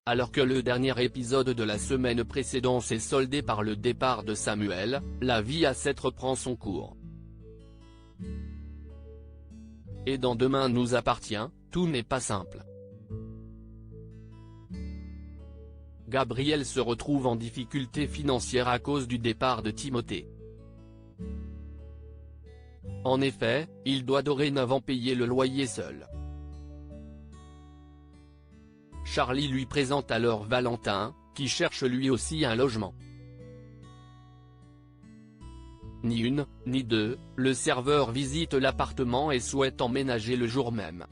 Alors que le dernier épisode de la semaine précédente s'est soldé par le départ de Samuel, la vie à 7 reprend son cours. Et dans Demain nous appartient, tout n'est pas simple. Gabriel se retrouve en difficulté financière à cause du départ de Timothée. En effet, il doit dorénavant payer le loyer seul. Charlie lui présente alors Valentin, qui cherche lui aussi un logement. Ni une, ni deux, le serveur visite l'appartement et souhaite emménager le jour même.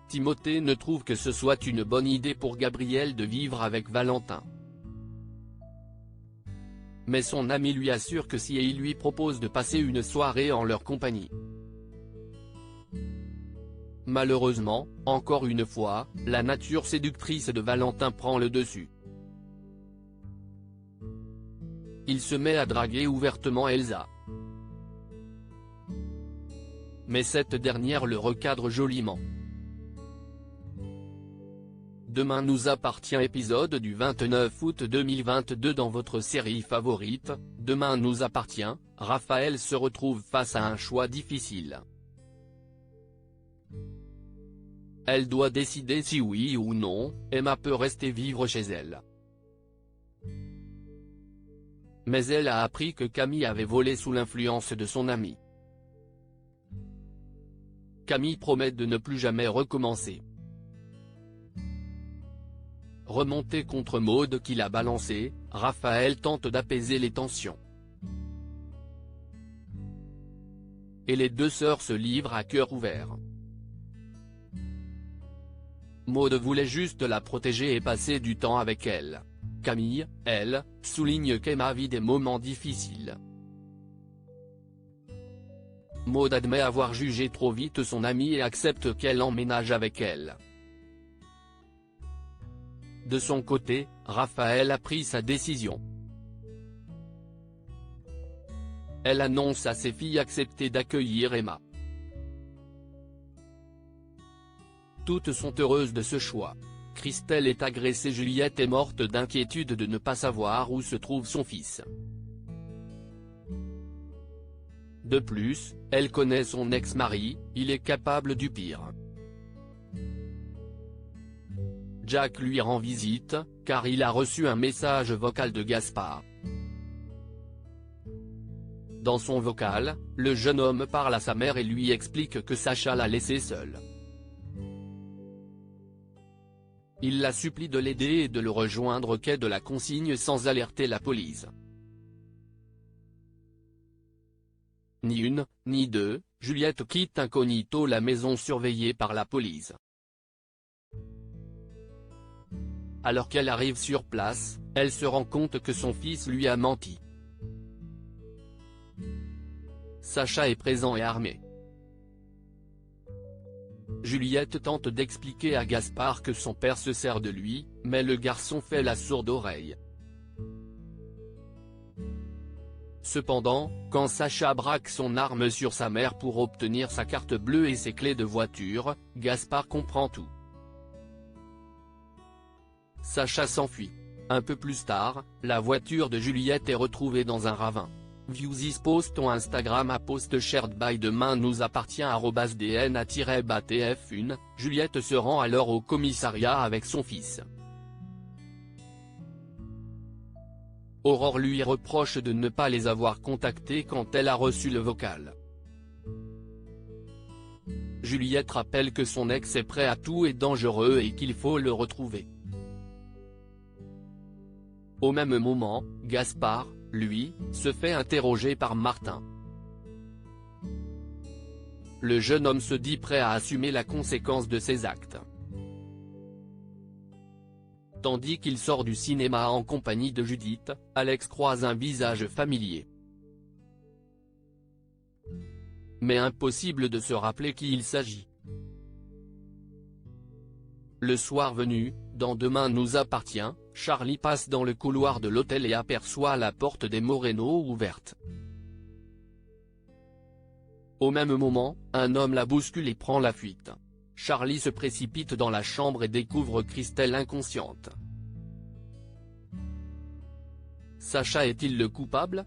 Timothée ne trouve que ce soit une bonne idée pour Gabriel de vivre avec Valentin. Mais son ami lui assure que si il lui propose de passer une soirée en leur compagnie. Malheureusement, encore une fois, la nature séductrice de Valentin prend le dessus. Il se met à draguer ouvertement Elsa. Mais cette dernière le recadre joliment. Demain nous appartient épisode du 29 août 2022 dans votre série favorite, Demain nous appartient, Raphaël se retrouve face à un choix difficile. Elle doit décider si oui ou non, Emma peut rester vivre chez elle. Mais elle a appris que Camille avait volé sous l'influence de son ami. Camille promet de ne plus jamais recommencer. Remonté contre Maud qui l'a balancé, Raphaël tente d'apaiser les tensions. Et les deux sœurs se livrent à cœur ouvert. Maud voulait juste la protéger et passer du temps avec elle. Camille, elle, souligne qu'Emma vit des moments difficiles. Maud admet avoir jugé trop vite son amie et accepte qu'elle emménage avec elle. De son côté, Raphaël a pris sa décision. Elle annonce à ses filles accepter d'accueillir Emma. Toutes sont heureuses de ce choix. Christelle est agressée, Juliette est morte d'inquiétude de ne pas savoir où se trouve son fils. De plus, elle connaît son ex-mari, il est capable du pire. Jack lui rend visite, car il a reçu un message vocal de Gaspard. Dans son vocal, le jeune homme parle à sa mère et lui explique que Sacha l'a laissé seul. Il la supplie de l'aider et de le rejoindre au quai de la consigne sans alerter la police. Ni une, ni deux, Juliette quitte incognito la maison surveillée par la police. Alors qu'elle arrive sur place, elle se rend compte que son fils lui a menti. Sacha est présent et armé. Juliette tente d'expliquer à Gaspard que son père se sert de lui, mais le garçon fait la sourde oreille. Cependant, quand Sacha braque son arme sur sa mère pour obtenir sa carte bleue et ses clés de voiture, Gaspard comprend tout. Sacha s'enfuit. Un peu plus tard, la voiture de Juliette est retrouvée dans un ravin. View this post on Instagram à post shared by Demain nous appartient @dna-batf1, Juliette se rend alors au commissariat avec son fils. Aurore lui reproche de ne pas les avoir contactés quand elle a reçu le vocal. Juliette rappelle que son ex est prêt à tout et dangereux et qu'il faut le retrouver. Au même moment, Gaspard, lui, se fait interroger par Martin. Le jeune homme se dit prêt à assumer la conséquence de ses actes. Tandis qu'il sort du cinéma en compagnie de Judith, Alex croise un visage familier. Mais impossible de se rappeler qui il s'agit. Le soir venu, dans Demain nous appartient, Charlie passe dans le couloir de l'hôtel et aperçoit la porte des Moreno ouverte. Au même moment, un homme la bouscule et prend la fuite. Charlie se précipite dans la chambre et découvre Christelle inconsciente. Sacha est-il le coupable?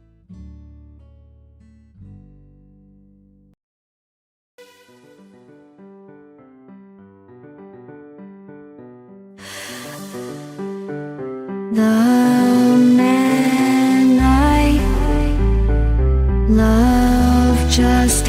The man I love just